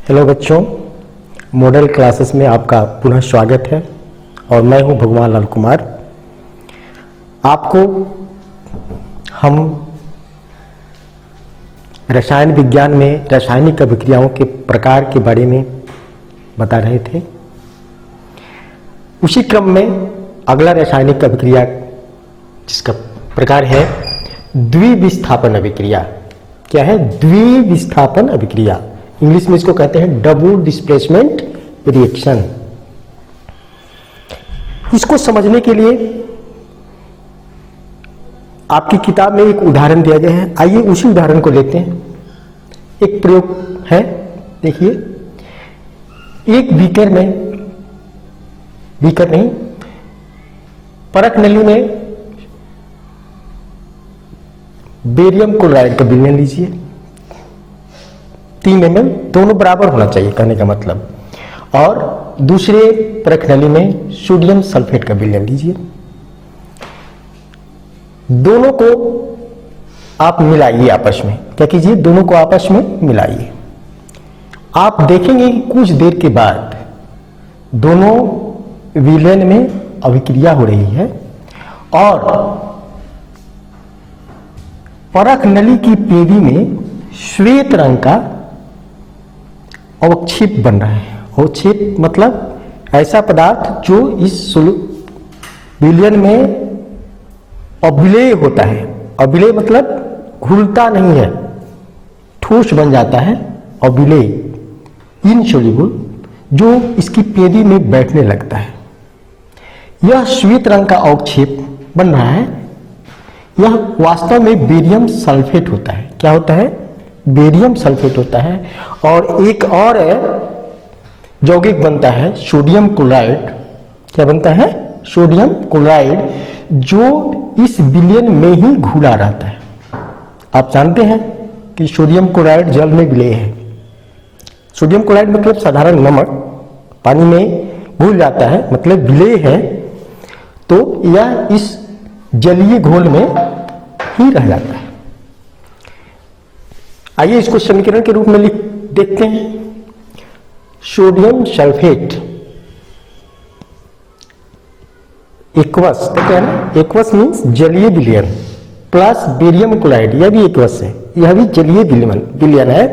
Hello बच्चों, model classes में आपका पुनः स्वागत है और मैं हूं भगवान लाल कुमार। आपको हम रसायन विज्ञान में रासायनिक अभिक्रियाओं के प्रकार के बारे में बता रहे थे। उसी क्रम में अगला रासायनिक अभिक्रिया जिसका प्रकार है द्विविस्थापन अभिक्रिया। क्या है? द्विविस्थापन अभिक्रिया। इंग्लिश में इसको कहते हैं डबल डिस्प्लेसमेंट रिएक्शन। इसको समझने के लिए आपकी किताब में एक उदाहरण दिया गया है। आइए उसी उदाहरण को लेते हैं। एक प्रयोग है, देखिए। एक बीकर नहीं, परख नली में बेरियम क्लोराइड का विलयन लीजिए। 3 ml, दोनों बराबर होना चाहिए कहने का मतलब। और दूसरे परख नली में सोडियम सल्फेट का विलयन लीजिए। दोनों को आप मिलाइए आपस में। क्या कीजिए? दोनों को आपस में मिलाइए। आप देखेंगे कि कुछ देर के बाद दोनों विलयन में अभिक्रिया हो रही है और परख नली की पेड़ी में श्वेत रंग का अवक्षेप बन रहा है। अवक्षेप मतलब ऐसा पदार्थ जो इस विलयन में अभिलेय होता है। अभिलेय मतलब घुलता नहीं है, ठोस बन जाता है। अभिलेय इनसोल्यूबल, जो इसकी पेड़ी में बैठने लगता है। यह श्वेत रंग का अवक्षेप बन रहा है। यह वास्तव में बेरियम सल्फेट होता है। क्या होता है? बेरियम सल्फेट होता है। और एक और यौगिक बनता है सोडियम क्लोराइड। क्या बनता है? सोडियम क्लोराइड, जो इस विलयन में ही घुला रहता है। आप जानते हैं कि सोडियम क्लोराइड जल में विलेय है। सोडियम क्लोराइड मतलब साधारण नमक पानी में घुल जाता है, मतलब विलेय है। तो यह इस जलीय घोल में ही रह जाता है। आइए इसको समीकरण के रूप में देखते हैं। सोडियम सल्फेट एक्वस, तो क्या है ना? एक्वस मीन्स जलीय विलयन प्लस बेरियम क्लोराइड, यह भी एक्वस है, यह भी जलीय विलयन है।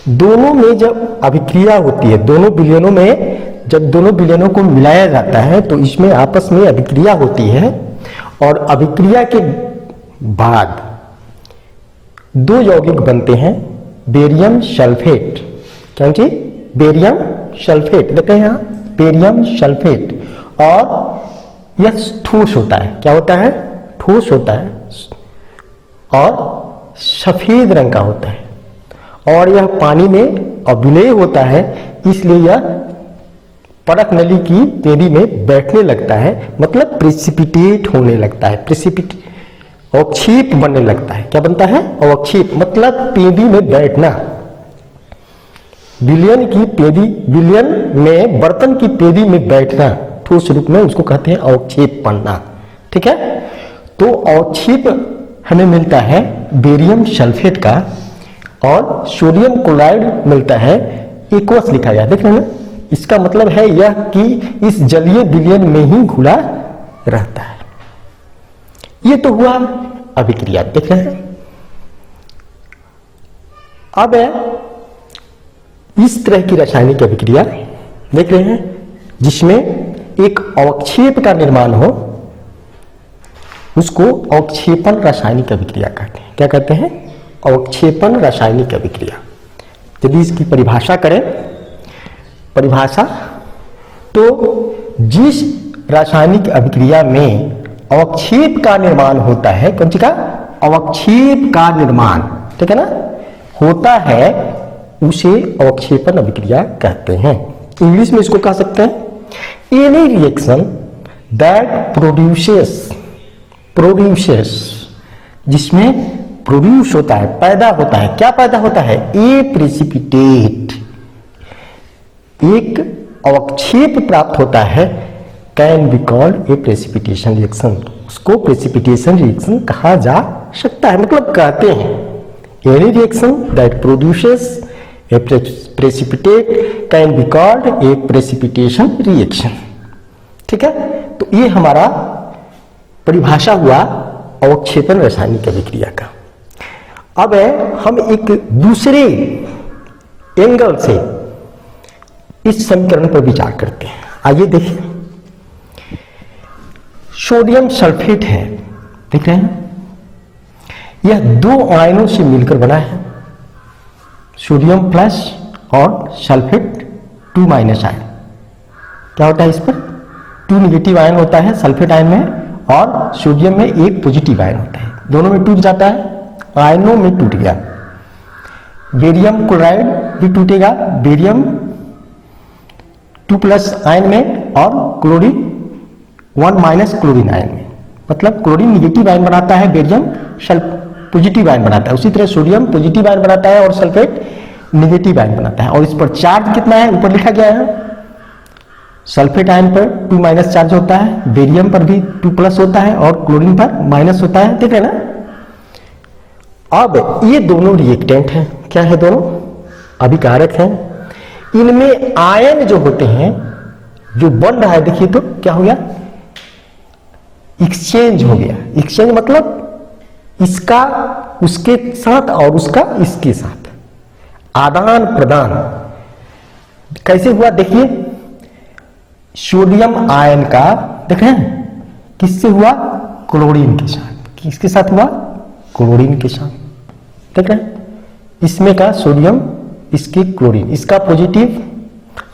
दोनों में जब अभिक्रिया होती है, दोनों विलयनों में जब दोनों विलयनों को मिलाया जाता है तो इसमें आपस में अभिक्रिया होती है। और अभिक्रिया के बाद दो यौगिक बनते हैं, बेरियम सल्फेट। क्या जी? Barium sulphate. देखते हैं यहां बेरियम सल्फेट। और यह ठोस होता है। क्या होता है? ठोस होता है और सफेद रंग का होता है। और यह पानी में अभिलेय होता है, इसलिए यह परख नली की पेड़ी में बैठने लगता है, मतलब प्रेसिपिटेट होने लगता है। अवक्षेप बनने लगता है। क्या बनता है? अवक्षेप मतलब पेड़ी में बैठना। विलयन की पेड़ी, विलयन में बर्तन की पेड़ी में बैठना ठोस रूप में, उसको कहते हैं अवक्षेप बनना। ठीक है? तो अवक्षेप हमें मिलता है बेरियम सल्फेट का और सोडियम क्लोराइड मिलता है एक्वस लिखा गया। देख रहे हैं ना? इसका मतलब है यह कि इस जलीय विलयन में ही घुला रहता है। ये तो हुआ अभिक्रिया, देख रहे हैं। अब इस तरह की रासायनिक अभिक्रिया देख रहे हैं जिसमें एक अवक्षेप का निर्माण हो, उसको अवक्षेपन रासायनिक अभिक्रिया कहते हैं। क्या कहते हैं? अवक्षेपन रासायनिक अभिक्रिया। यदि इसकी परिभाषा करें, परिभाषा तो जिस रासायनिक अभिक्रिया में अवक्षेप का निर्माण होता है, कौन सी का? अवक्षेप का निर्माण, ठीक है ना, होता है, उसे अवक्षेपन अभिक्रिया कहते हैं। इंग्लिश में इसको कह सकते हैं एनी रिएक्शन दैट प्रोड्यूसेस, जिसमें प्रोड्यूस होता है, पैदा होता है। क्या पैदा होता है? ए प्रेसिपिटेट, एक अवक्षेप प्राप्त होता है, can be called a precipitation reaction. उसको प्रेसिपिटेशन रिएक्शन कहा जा सकता है, मतलब कहते हैं any reaction that produces A precipitate can be called a precipitation reaction. ठीक है, तो ये हमारा परिभाषा हुआ अवक्षेपण रासायनिक अभिक्रिया का। अब हम एक दूसरे एंगल से इस समीकरण पर विचार करते हैं। आइए देखिए, सोडियम सल्फेट है, देख रहे हैं, यह दो आयनों से मिलकर बना है, सोडियम प्लस और सल्फेट 2 माइनस आयन। क्या होता है इस पर? 2 निगेटिव आयन होता है सल्फेट आयन में, और सोडियम में 1 पॉजिटिव आयन होता है, दोनों में टूट जाता है, आयनों में टूट गया। बेरियम क्लोराइड भी टूटेगा, बेरियम 2 प्लस आयन में और क्लोरीन 1 माइनस क्लोरीन आयन में, मतलब क्लोरीन निगेटिव आयन बनाता है, बेरियम पॉजिटिव आयन बनाता है। उसी तरह सोडियम पॉजिटिव आयन बनाता है और सल्फेट निगेटिव आयन बनाता है। और इस पर चार्ज कितना है ऊपर लिखा गया है, सल्फेट आयन पर 2 माइनस चार्ज होता है, बेरियम पर भी 2 प्लस होता है और क्लोरीन पर माइनस होता है, ठीक है ना। अब ये दोनों रिएक्टेंट हैं, क्या है? दोनों अभिकारक हैं। इनमें आयन जो होते हैं, जो बन रहा है, देखिए तो क्या हो गया, एक्सचेंज हो गया। एक्सचेंज मतलब इसका उसके साथ और उसका इसके साथ आदान प्रदान कैसे हुआ? देखिए, सोडियम आयन का देख रहे हैं किससे हुआ? क्लोरीन के साथ। किसके साथ हुआ? क्लोरीन के साथ, देख रहे हैं, इसमें का सोडियम, इसके क्लोरीन, इसका पॉजिटिव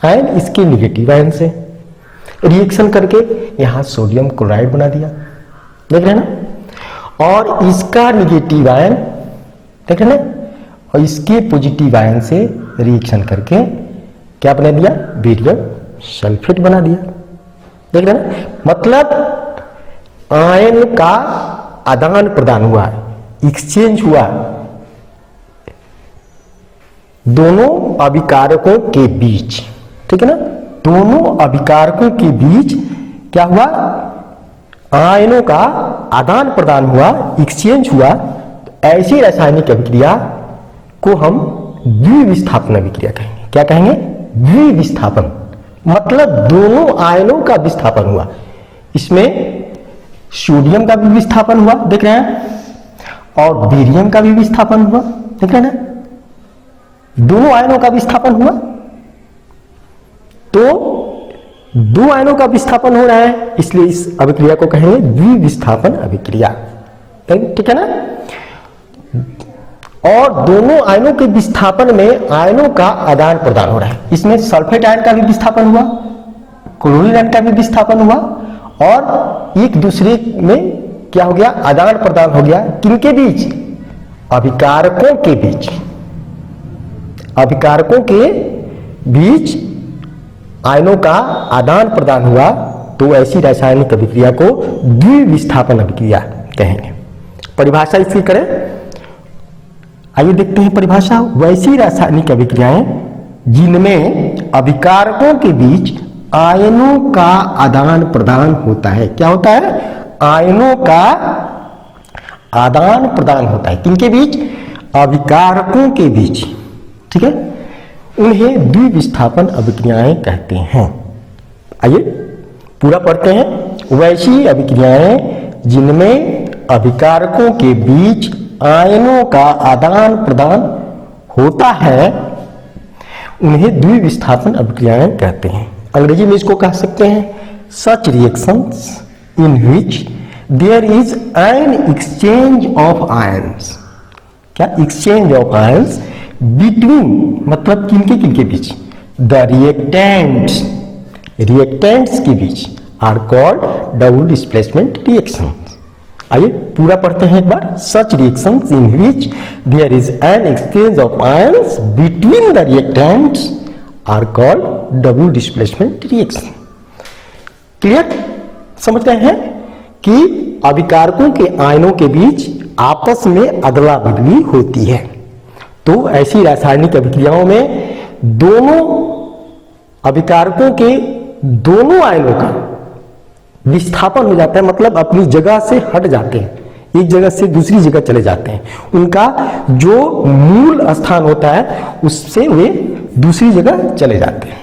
आयन इसके निगेटिव आयन से रिएक्शन करके यहां सोडियम क्लोराइड बना दिया, देख रहे हैं ना। और इसका निगेटिव आयन, देख रहे हैं ना, और इसके पॉजिटिव आयन से रिएक्शन करके क्या बना दिया? बेरियम सल्फेट बना दिया, देख रहे हैं ना। मतलब आयन का आदान प्रदान हुआ, एक्सचेंज हुआ दोनों अभिकारकों के बीच, ठीक है ना। दोनों अभिकारकों के बीच क्या हुआ? आयनों का आदान प्रदान हुआ, एक्सचेंज हुआ। ऐसी रासायनिक अभिक्रिया को हम द्विविस्थापन अभिक्रिया कहेंगे। क्या कहेंगे? द्विविस्थापन, मतलब दोनों आयनों का विस्थापन हुआ। इसमें सोडियम का भी विस्थापन हुआ, देख रहे हैं, और बेरियम का भी विस्थापन हुआ, देख रहे हैं ना। दोनों आयनों का विस्थापन हुआ, तो दो आयनों का विस्थापन हो रहा है, इसलिए इस अभिक्रिया को कहेंगे द्विविस्थापन अभिक्रिया, ठीक है ना। और दोनों आयनों के विस्थापन में आयनों का आदान प्रदान हो रहा है। इसमें सल्फेट आयन का भी विस्थापन हुआ, क्लोरीन आयन का भी विस्थापन हुआ, और एक दूसरे में क्या हो गया? आदान प्रदान हो गया। किनके बीच? अभिकारकों के बीच। अभिकारकों के बीच आयनों का आदान प्रदान हुआ, तो ऐसी रासायनिक अभिक्रिया को द्विविस्थापन अभिक्रिया कहेंगे। परिभाषा इसकी करें, आइए देखते हैं परिभाषा। वैसी रासायनिक अभिक्रियाएं जिनमें अभिकारकों के बीच आयनों का आदान प्रदान होता है। क्या होता है? आयनों का आदान प्रदान होता है। किनके बीच? अभिकारकों के बीच, ठीक है। उन्हें द्विविस्थापन अभिक्रियाएं कहते हैं। आइए पूरा पढ़ते हैं। वैसी अभिक्रियाएं जिनमें अभिकारकों के बीच आयनों का आदान प्रदान होता है, उन्हें द्विविस्थापन अभिक्रियाएं कहते हैं। अंग्रेजी में इसको कह सकते हैं such reactions in which there is an exchange of ions. क्या? एक्सचेंज ऑफ आयंस बिटवीन, मतलब किनके बीच? द रिएक्टेंट्स, रिएक्टेंट्स के बीच are called double displacement reaction. आइए पूरा पढ़ते हैं एक बार। Such reactions in which there is an exchange of ions between the reactants are called double displacement reaction. Clear? समझ गए हैं कि अभिकारकों के आयनों के बीच आपस में अदला बदली होती है। तो ऐसी रासायनिक अभिक्रियाओं में दोनों अभिकारकों के दोनों आयनों का विस्थापन हो जाता है, मतलब अपनी जगह से हट जाते हैं, एक जगह से दूसरी जगह चले जाते हैं। उनका जो मूल स्थान होता है उससे वे दूसरी जगह चले जाते हैं।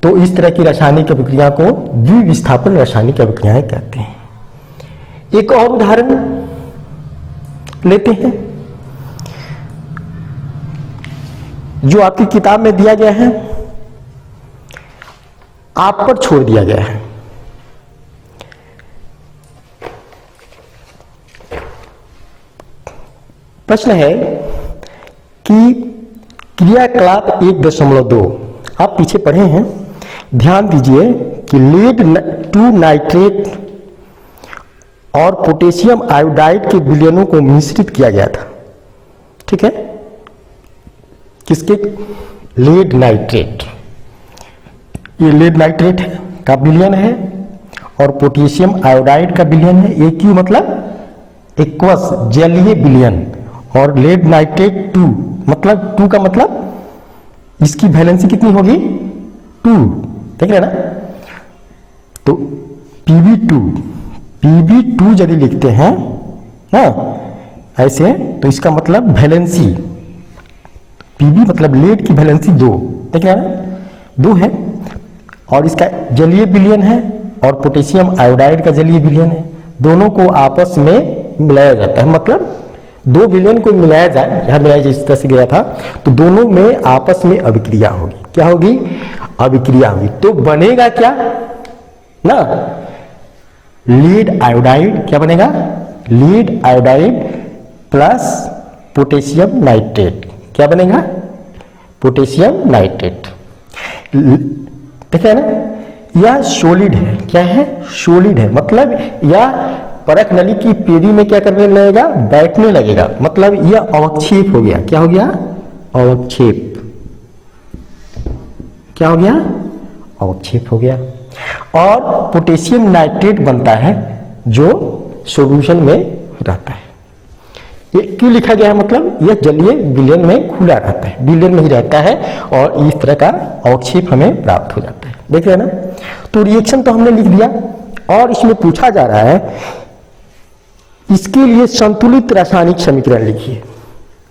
तो इस तरह की रासायनिक अभिक्रिया को द्विविस्थापन रासायनिक अभिक्रियाएं कहते हैं। एक और उदाहरण लेते हैं जो आपकी किताब में दिया गया है, आप पर छोड़ दिया गया है। प्रश्न है कि क्रियाकलाप 1.2 आप पीछे पढ़े हैं, ध्यान दीजिए कि लीड 2 नाइट्रेट और पोटेशियम आयोडाइड के विलयनों को मिश्रित किया गया था। ठीक है, किसके? लीड नाइट्रेट, ये लीड नाइट्रेट का विलयन है और पोटेशियम आयोडाइड का विलयन है। AQ मतलब एक्वस जलीय विलयन, और लीड नाइट्रेट 2 मतलब 2 का मतलब इसकी वैलेंसी कितनी होगी? 2, देख रहे ना? तो PB2 यदि लिखते हैं ना ऐसे, तो इसका मतलब वैलेंसी PB मतलब लीड की वैलेंसी 2, देख रहे हैं 2 है, और इसका जलीय विलयन है और पोटेशियम आयोडाइड का जलीय विलयन है। दोनों को आपस में मिलाया जाता है, मतलब 2 विलयन को मिलाया जाए, यहां मिलाया जिस तरह से गया था, तो दोनों में आपस में अभिक्रिया होगी। क्या होगी? अभिक्रिया होगी। तो बनेगा क्या ना? लीड आयोडाइड, क्या बनेगा? Lead iodide plus potassium nitrate, क्या बनेगा? Potassium nitrate. देखिए ना, यह सॉलिड है। क्या है? सॉलिड है, मतलब यह परख नली की पेड़ी में क्या करने लगेगा? बैठने लगेगा, मतलब यह अवक्षेप हो गया। क्या हो गया? अवक्षेप। क्या हो गया? अवक्षेप हो गया। और पोटेशियम नाइट्रेट बनता है जो सॉल्यूशन में रहता है। ये क्यों लिखा गया है? मतलब यह जलीय विलयन में खुला रहता है, विलयन में ही रहता है, और इस तरह का अवक्षेप हमें प्राप्त हो जाता है। देख रहे हैं ना? तो रिएक्शन तो हमने लिख दिया, और इसमें पूछा जा रहा है इसके लिए संतुलित रासायनिक समीकरण लिखिए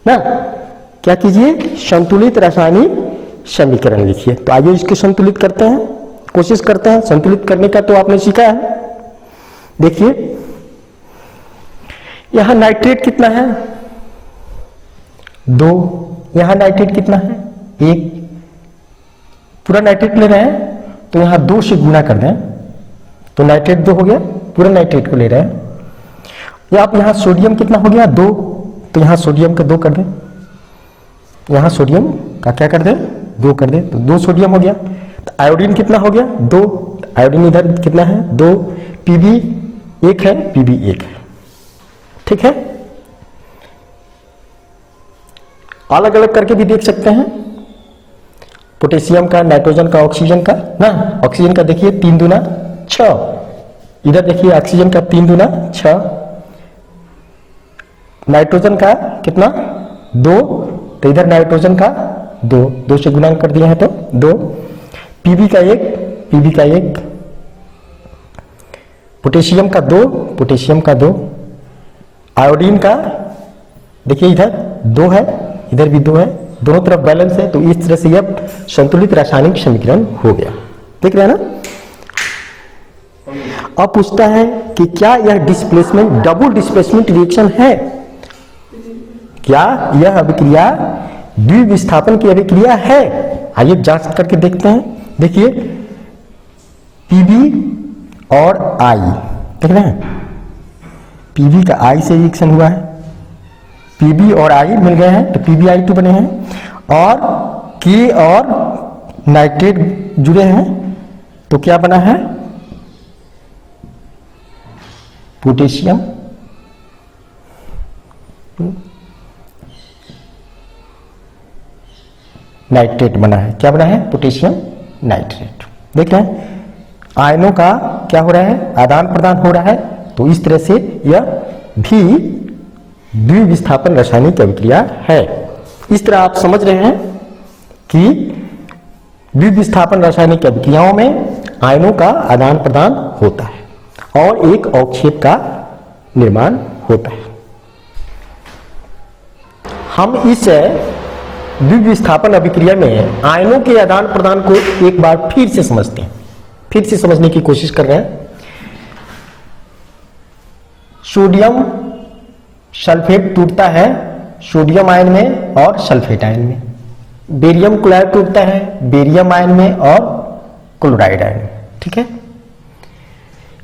ना। क्या कीजिए? संतुलित रासायनिक समीकरण लिखिए। तो आइए इसके संतुलित करते हैं, कोशिश करते हैं। संतुलित करने का तो आपने सीखा है। देखिए यहां नाइट्रेट कितना है? 2। यहां नाइट्रेट कितना है? 1। पूरा नाइट्रेट ले रहे हैं तो यहां 2 से गुणा कर दें तो नाइट्रेट 2 हो गया। पूरा नाइट्रेट को ले रहे हैं। या आप यहां सोडियम कितना हो गया? 2, तो यहां सोडियम का 2 कर दें। यहां सोडियम का क्या कर दें? 2 कर दें, तो 2 सोडियम हो गया। तो आयोडीन कितना हो गया? 2। आयोडीन इधर कितना है? 2। Pb 1 है, Pb 1 है। ठीक है, अलग अलग करके भी देख सकते हैं। पोटेशियम का, नाइट्रोजन का, ऑक्सीजन का ना। ऑक्सीजन का देखिए 3 दूना 6, इधर देखिए ऑक्सीजन का 3 दूना 6, नाइट्रोजन का कितना? 2, तो इधर नाइट्रोजन का 2 से गुणा कर दिया है तो 2। Pb का 1, Pb का 1, पोटेशियम का 2, पोटेशियम का 2, आयोडीन का देखिए इधर 2 है, इधर भी 2 है, दोनों तरफ बैलेंस है। तो इस तरह से यह संतुलित रासायनिक समीकरण हो गया। देख रहे हैं ना? अब पूछता है कि क्या यह डिस्प्लेसमेंट डबल डिस्प्लेसमेंट रिएक्शन है? क्या यह अभिक्रिया द्विविस्थापन की अभिक्रिया है? आइए जांच करके देखते हैं। देखिए Pb और I, देख रहे हैं? Pb का I से रिएक्शन हुआ है, Pb और I मिल गए हैं तो PbI2 बने हैं, और K और नाइट्रेट जुड़े हैं तो क्या बना है? पोटेशियम नाइट्रेट बना है। क्या बना है? Potassium nitrate. देख रहे हैं आयनों का क्या हो रहा है? आदान प्रदान हो रहा है। तो इस तरह से यह भी द्विविस्थापन रासायनिक अभिक्रिया है। इस तरह आप समझ रहे हैं कि द्विविस्थापन रासायनिक अभिक्रियाओं में आयनों का आदान प्रदान होता है और एक अवक्षेप का निर्माण होता है। हम इस द्विविस्थापन अभिक्रिया में आयनों के आदान प्रदान को एक बार फिर से समझते हैं, फिर से समझने की कोशिश कर रहे हैं। सोडियम सल्फेट टूटता है सोडियम आयन में और सल्फेट आयन में, बेरियम क्लोराइड टूटता है बेरियम आयन में और क्लोराइड आयन में, ठीक है।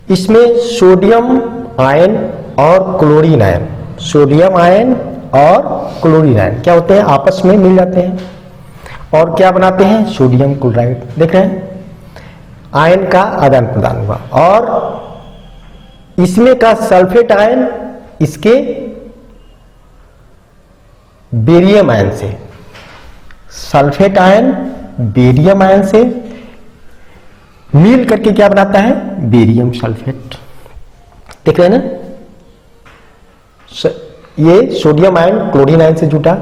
इसमें सोडियम आयन और क्लोरीन आयन, सोडियम आयन और क्लोरीन आयन क्या होते हैं, आपस में मिल जाते हैं और क्या बनाते हैं, सोडियम क्लोराइड। देख रहे हैं, आयन का आदान प्रदान हुआ और इसमें का सल्फेट आयन इसके बेरियम आयन से, सल्फेट आयन बेरियम आयन से मिल करके क्या बनाता है, बेरियम सल्फेट। देख रहे हैं ना, ये सोडियम आयन क्लोरीन आयन से जुटा,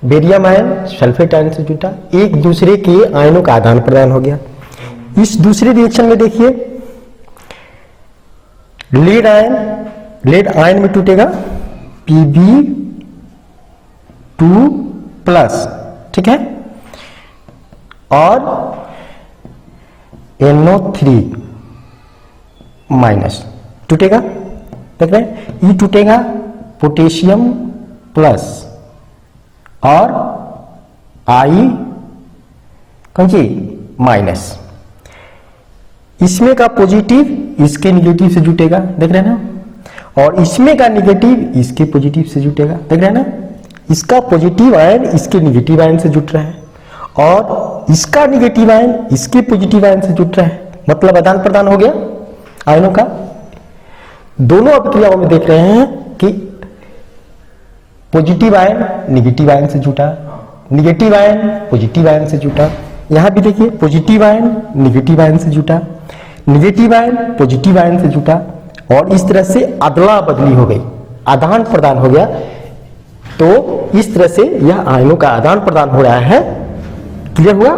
बेरियम आयन सल्फेट आयन से जुटा, एक दूसरे के आयनों का आदान प्रदान हो गया। इस दूसरे रिएक्शन में देखिए लेड आयन में टूटेगा Pb2+, ठीक है, और NO3- टूटेगा। देख रहे हैं, ये टूटेगा पोटेशियम प्लस और I कौन सी माइनस। इसमें का पॉजिटिव इसके निगेटिव से जुटेगा, देख रहे हैं ना, और इसमें का निगेटिव इसके पॉजिटिव से जुटेगा। देख रहे हैं ना, इसका पॉजिटिव आयन इसके निगेटिव आयन से जुट रहा है और इसका निगेटिव आयन इसके पॉजिटिव आयन से जुट रहा है, मतलब आदान प्रदान हो गया आयनों का। दोनों अभिक्रियाओं में देख रहे हैं कि पॉजिटिव आयन निगेटिव आयन से जुटा, निगेटिव आयन पॉजिटिव आयन से जुटा। यहां भी देखिए पॉजिटिव आयन निगेटिव आयन से जुटा, निगेटिव आयन पॉजिटिव आयन से जुटा और इस तरह से अदला बदली हो गई, आदान प्रदान हो गया। तो इस तरह से यह आयनों का आदान प्रदान हो रहा है। क्लियर हुआ?